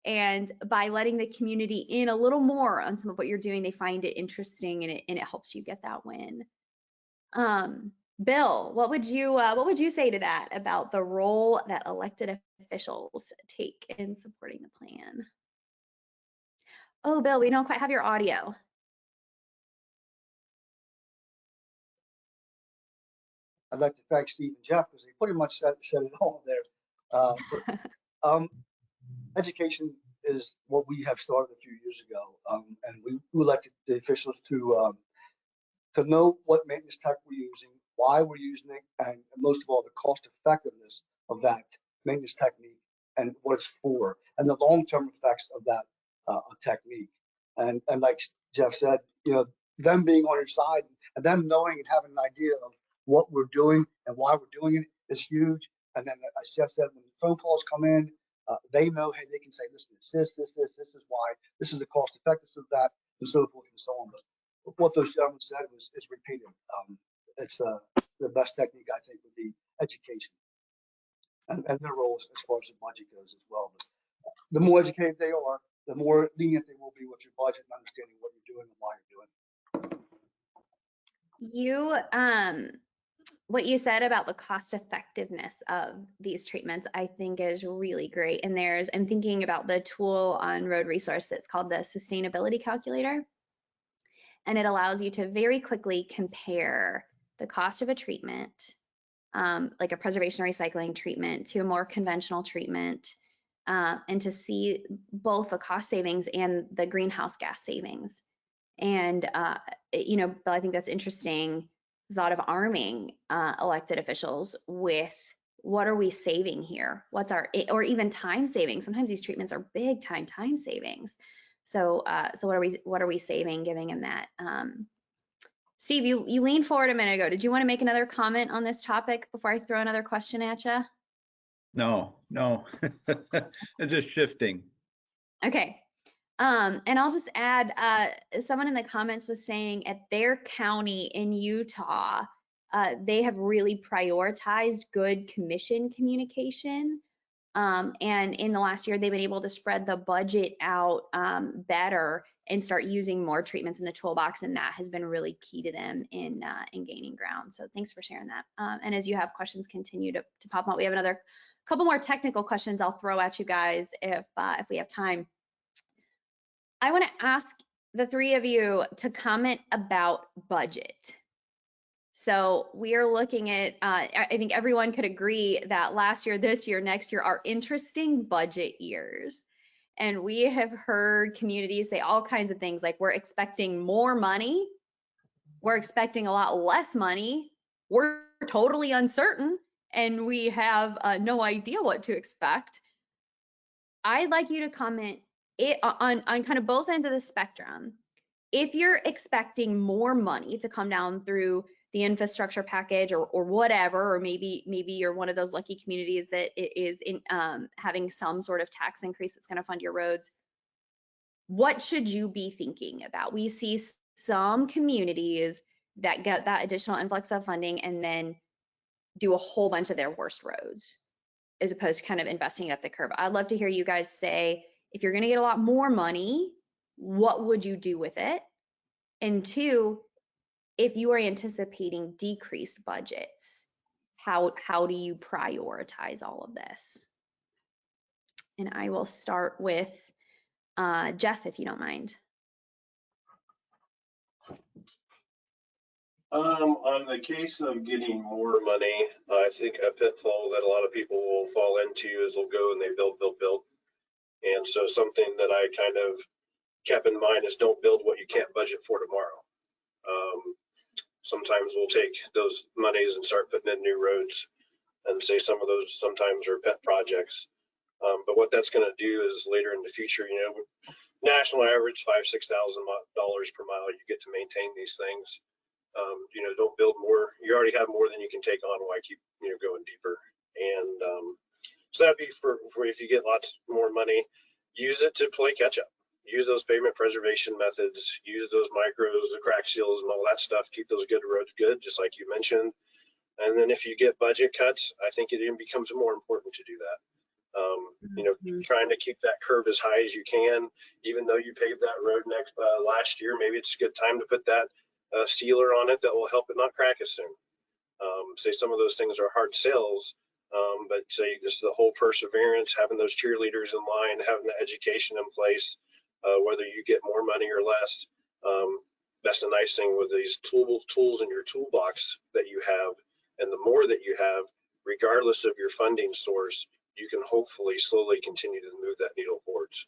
And by letting the community in a little more on some of what you're doing, they find it interesting and it helps you get that win. Bill, what would you say to that about the role that elected officials take in supporting the plan? Oh, Bill, we don't quite have your audio. I'd like to thank Steve and Jeff because they pretty much said it all there. Education is what we have started a few years ago, and we elected the officials to know what maintenance tech we're using, why we're using it, and most of all, the cost effectiveness of that maintenance technique and what it's for, and the long-term effects of that technique. And like Jeff said, them being on your side and them knowing and having an idea of what we're doing and why we're doing it is huge. And then, as Jeff said, when the phone calls come in, they know, hey, they can say, listen, it's this is why, this is the cost effectiveness of that, and so forth and so on. But what those gentlemen said is repeated. It's the best technique, I think, would be education and their roles as far as the budget goes as well. But the more educated they are, the more lenient they will be with your budget and understanding what you're doing and why you're doing it. What you said about the cost effectiveness of these treatments, I think is really great. And I'm thinking about the tool on Road Resource that's called the Sustainability Calculator. And it allows you to very quickly compare the cost of a treatment, like a preservation or recycling treatment, to a more conventional treatment, and to see both the cost savings and the greenhouse gas savings. And, Bill, I think that's interesting. Thought of arming elected officials with what are we saving here? Or even time savings. Sometimes these treatments are big time savings. So what are we saving, giving them that? Steve, you leaned forward a minute ago. Did you want to make another comment on this topic before I throw another question at you? No, it's just shifting. Okay. And I'll just add, someone in the comments was saying at their county in Utah, they have really prioritized good commission communication. And in the last year, they've been able to spread the budget out better and start using more treatments in the toolbox. And that has been really key to them in gaining ground. So thanks for sharing that. And as you have questions, continue to pop up. We have another couple more technical questions I'll throw at you guys if we have time. I want to ask the three of you to comment about budget. So we are looking at, I think everyone could agree that last year, this year, next year are interesting budget years. And we have heard communities say all kinds of things like we're expecting more money, we're expecting a lot less money, we're totally uncertain, and we have no idea what to expect. I'd like you to comment on kind of both ends of the spectrum. If you're expecting more money to come down through the infrastructure package or whatever, or maybe you're one of those lucky communities that is having some sort of tax increase that's going to fund your roads, what should you be thinking about? We see some communities that get that additional influx of funding and then do a whole bunch of their worst roads, as opposed to kind of investing it up the curve. I'd love to hear you guys say, if you're going to get a lot more money, what would you do with it? And two, if you are anticipating decreased budgets, how do you prioritize all of this? And I will start with Jeff, if you don't mind. On the case of getting more money, I think a pitfall that a lot of people will fall into is they'll go and they build. And so something that I kind of kept in mind is don't build what you can't budget for tomorrow. Sometimes we'll take those monies and start putting in new roads, and say some of those sometimes are pet projects. But what that's going to do is later in the future, you know, national average $5,000–6,000 per mile you get to maintain these things. You know, don't build more. You already have more than you can take on. Why keep, you know, going deeper? And so that'd be for if you get lots more money, use it to play catch up. Use those pavement preservation methods. Use those micros, the crack seals, and all that stuff. Keep those good roads good, just like you mentioned. And then if you get budget cuts, I think it even becomes more important to do that. You know, trying to keep that curve as high as you can, even though you paved that road last year, maybe it's a good time to put that sealer on it that will help it not crack as soon. Say some of those things are hard sales, but say just the whole perseverance, having those cheerleaders in line, having the education in place, whether you get more money or less. That's the nice thing with these tools in your toolbox that you have, and the more that you have, regardless of your funding source, you can hopefully slowly continue to move that needle forwards.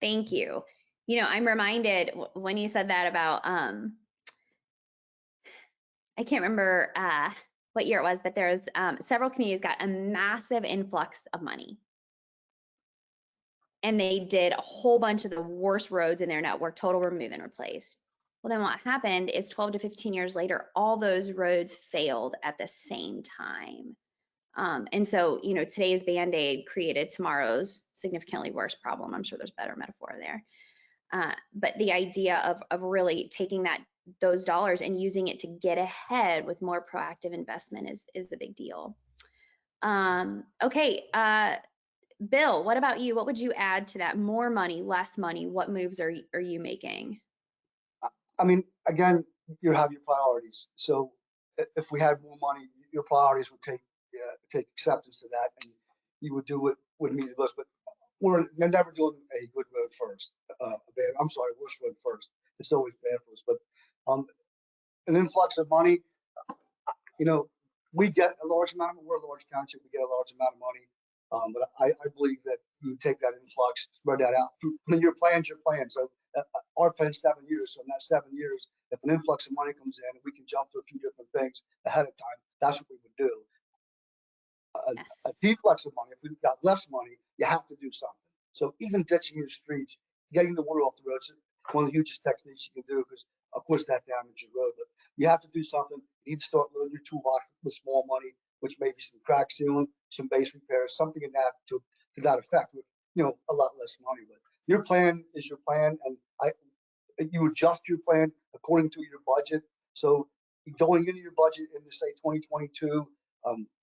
Thank you. You know, I'm reminded when you said that about, I can't remember what year it was, but there was several communities got a massive influx of money. And they did a whole bunch of the worst roads in their network, total remove and replace. Well, then what happened is 12 to 15 years later, all those roads failed at the same time. And so, you know, today's Band-Aid created tomorrow's significantly worse problem. I'm sure there's a better metaphor there. But the idea of really taking those dollars and using it to get ahead with more proactive investment is the big deal. Okay, Bill, what about you? What would you add to that? More money, less money? What moves are you making? I mean, again, you have your priorities. So if we had more money, your priorities would take acceptance to that, and you would do what would mean the most. But we're never doing a good road first. Worst road first. It's always bad for us. But an influx of money, you know, we get a large amount. We're a large township. We get a large amount of money. But I believe that you take that influx, spread that out. When your plan's your plan. So our plan's 7 years. So in that 7 years, if an influx of money comes in, we can jump to a few different things ahead of time. That's what we would do. A deflux of money, if we've got less money, you have to do something. So even ditching your streets, getting the water off the roads, one of the hugest techniques you can do, because of course that damages your road. But you have to do something. You need to start loading your toolbox with small money, which may be some crack sealing, some base repairs, something in that to that effect, with, you know, a lot less money. But your plan is your plan, and you adjust your plan according to your budget. So going into your budget in, say, 2022,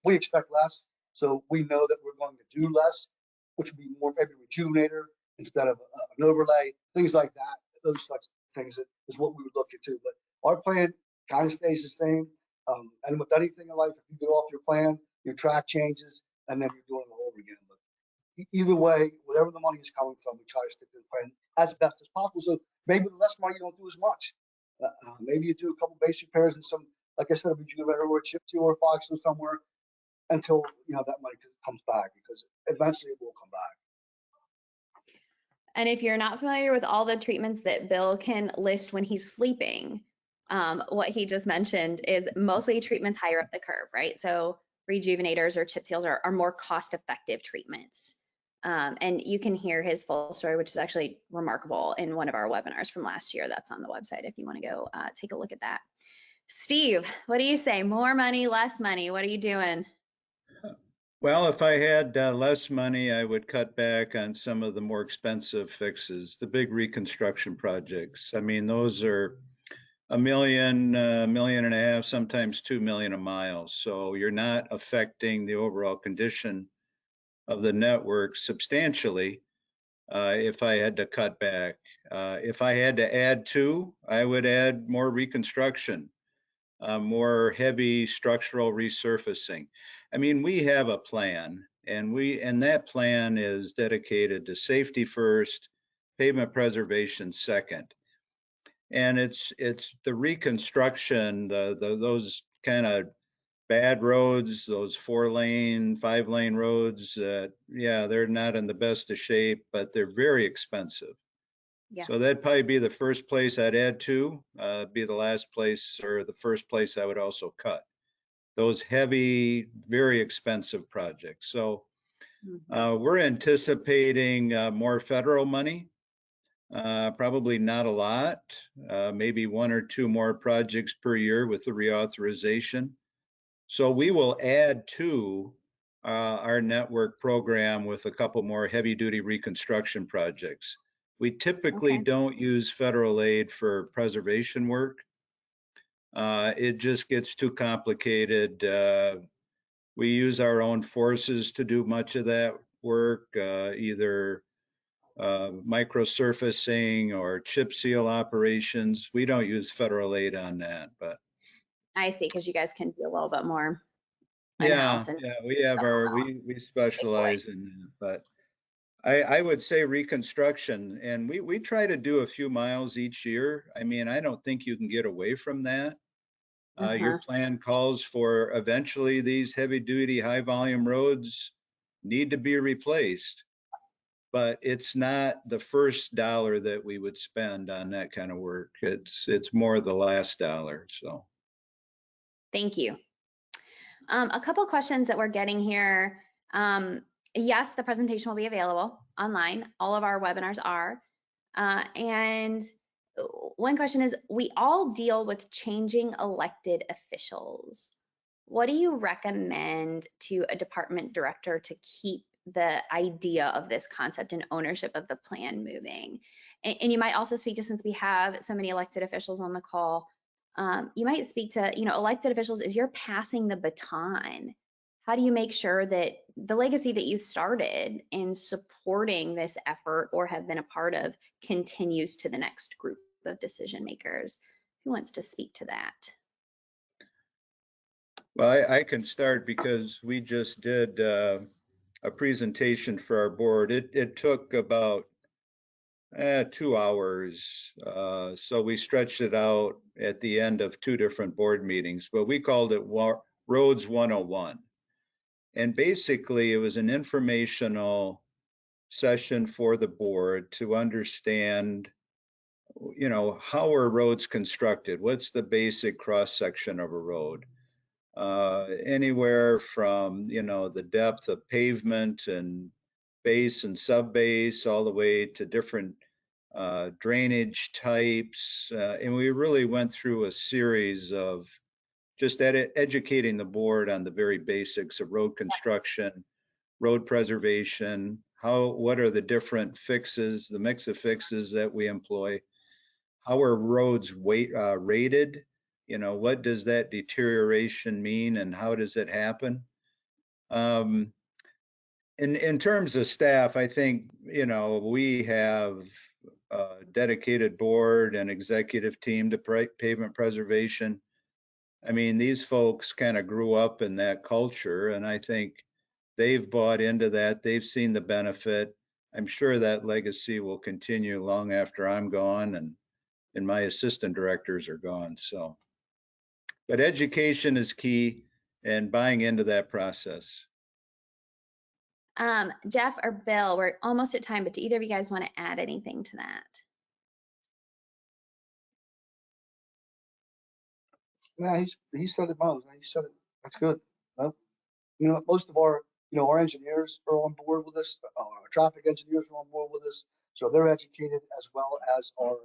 we expect less, so we know that we're going to do less, which would be more maybe rejuvenator instead of an overlay, things like that. Those such things is what we would look into. But our plan kind of stays the same. And with anything in life, if you get off your plan, your track changes, and then you're doing it all over again. But either way, whatever the money is coming from, we try to stick to the plan as best as possible. So maybe with less money, you don't do as much. Maybe you do a couple base repairs and some, like I said, a rejuvenator or a chip seal or a fox seal somewhere until, you know, that money comes back, because eventually it will come back. And if you're not familiar with all the treatments that Bill can list when he's sleeping, what he just mentioned is mostly treatments higher up the curve, right? So rejuvenators or chip seals are more cost-effective treatments. And you can hear his full story, which is actually remarkable, in one of our webinars from last year. That's on the website if you want to go take a look at that. Steve, what do you say? More money, less money? What are you doing? Well, if I had less money, I would cut back on some of the more expensive fixes, the big reconstruction projects. I mean, those are $1 million, $1.5 million, sometimes $2 million a mile. So you're not affecting the overall condition of the network substantially if I had to cut back. If I had to add to, I would add more reconstruction, more heavy structural resurfacing. I mean, we have a plan, and that plan is dedicated to safety first, pavement preservation second. And it's the reconstruction, those kind of bad roads, those 4-lane, 5-lane roads, yeah, they're not in the best of shape, but they're very expensive. Yeah. So that'd probably be the first place I'd add to, be the last place or the first place I would also cut. Those heavy, very expensive projects. So we're anticipating more federal money, probably not a lot, maybe 1 or 2 more projects per year with the reauthorization. So we will add to our network program with a couple more heavy duty reconstruction projects. We typically don't use federal aid for preservation work. It just gets too complicated. We use our own forces to do much of that work, either microsurfacing or chip seal operations. We don't use federal aid on that, but. I see, because you guys can do a little bit more Yeah, in-house. And yeah, we have we specialize in that, but I would say reconstruction, and we try to do a few miles each year. I mean, I don't think you can get away from that. Your plan calls for eventually these heavy duty, high volume roads need to be replaced, but it's not the first dollar that we would spend on that kind of work. It's more the last dollar, so. Thank you. A couple questions that we're getting here. Yes, the presentation will be available online. All of our webinars are. And one question is, we all deal with changing elected officials. What do you recommend to a department director to keep the idea of this concept and ownership of the plan moving? And you might also speak to, since we have so many elected officials on the call, you might speak to, elected officials as you're passing the baton. How do you make sure that the legacy that you started in supporting this effort or have been a part of continues to the next group of decision makers? Who wants to speak to that? Well, I can start because we just did a presentation for our board. It took about 2 hours. So we stretched it out at the end of 2 different board meetings, but we called it Roads 101. And basically it was an informational session for the board to understand, how are roads constructed? What's the basic cross section of a road? Anywhere from, the depth of pavement and base and sub-base all the way to different drainage types. And we really went through a series of just educating the board on the very basics of road construction, road preservation, what are the different fixes, the mix of fixes that we employ, how are roads rated, what does that deterioration mean and how does it happen? In terms of staff, I think, we have a dedicated board and executive team to pavement preservation. I mean, these folks kind of grew up in that culture, and I think they've bought into that. They've seen the benefit. I'm sure that legacy will continue long after I'm gone and my assistant directors are gone. So, but education is key and buying into that process. Jeff or Bill, we're almost at time, but do either of you guys want to add anything to that? Yeah, he said it most. He said it. That's good. No, most of our, our engineers are on board with this. Our traffic engineers are on board with this. So they're educated as well as our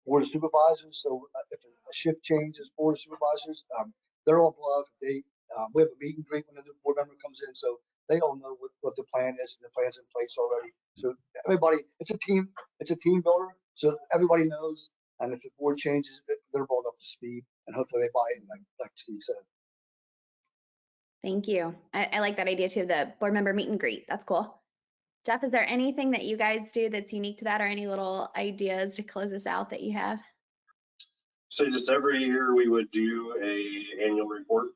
board of supervisors. So if a shift changes, board of supervisors, they're all blocked. We have a meet and greet when a new board member comes in. So they all know what the plan is, and the plan's in place already. So everybody, it's a team builder. So everybody knows. And if the board changes, they're brought up to speed, and hopefully they buy it, like Steve said. Thank you. I like that idea too, the board member meet and greet. That's cool. Jeff, is there anything that you guys do that's unique to that, or any little ideas to close us out that you have? So just every year we would do a annual report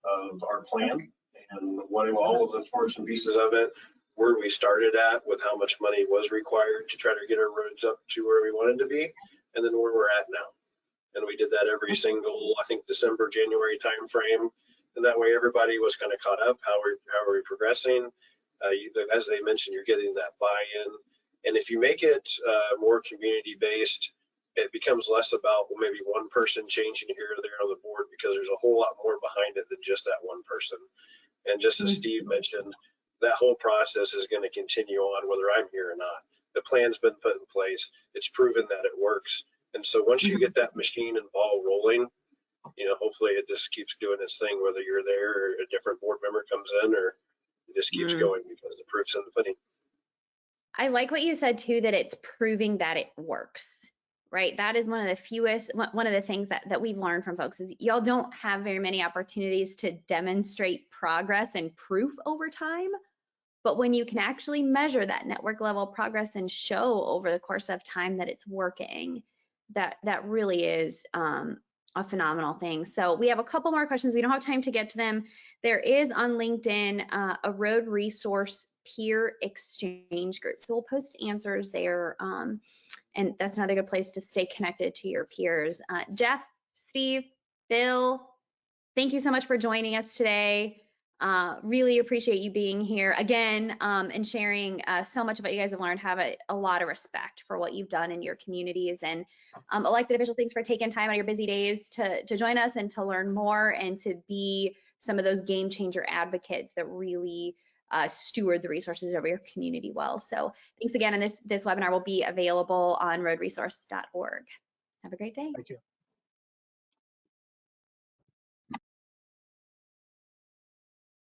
of our plan and all of the parts and pieces of it, where we started at with how much money was required to try to get our roads up to where we wanted to be, and then where we're at now. And we did that every single, I think, December, January timeframe. and that way everybody was kind of caught up. How are we progressing? As they mentioned, you're getting that buy-in, and if you make it more community-based, it becomes less about, well, maybe one person changing here or there on the board, because there's a whole lot more behind it than just that one person. And just as Steve mentioned, that whole process is going to continue on whether I'm here or not. The plan's been put in place. It's proven that it works. And so once you get that machine and ball rolling, you know, hopefully it just keeps doing its thing, whether you're there or a different board member comes in, or it just keeps going, because the proof's in the pudding. I like what you said too, that it's proving that it works, right? That is one of the things that we've learned from folks is y'all don't have very many opportunities to demonstrate progress and proof over time. But when you can actually measure that network level progress and show over the course of time that it's working, that really is a phenomenal thing. So we have a couple more questions. We don't have time to get to them. There is on LinkedIn a road resource peer exchange group. So we'll post answers there. And that's another good place to stay connected to your peers. Jeff, Steve, Bill, thank you so much for joining us today. Really appreciate you being here again and sharing so much of what you guys have learned. Have a lot of respect for what you've done in your communities, and elected officials, thanks for taking time out of your busy days to join us and to learn more and to be some of those game changer advocates that really steward the resources of your community well. So thanks again, and this webinar will be available on roadresource.org. Have a great day. Thank you.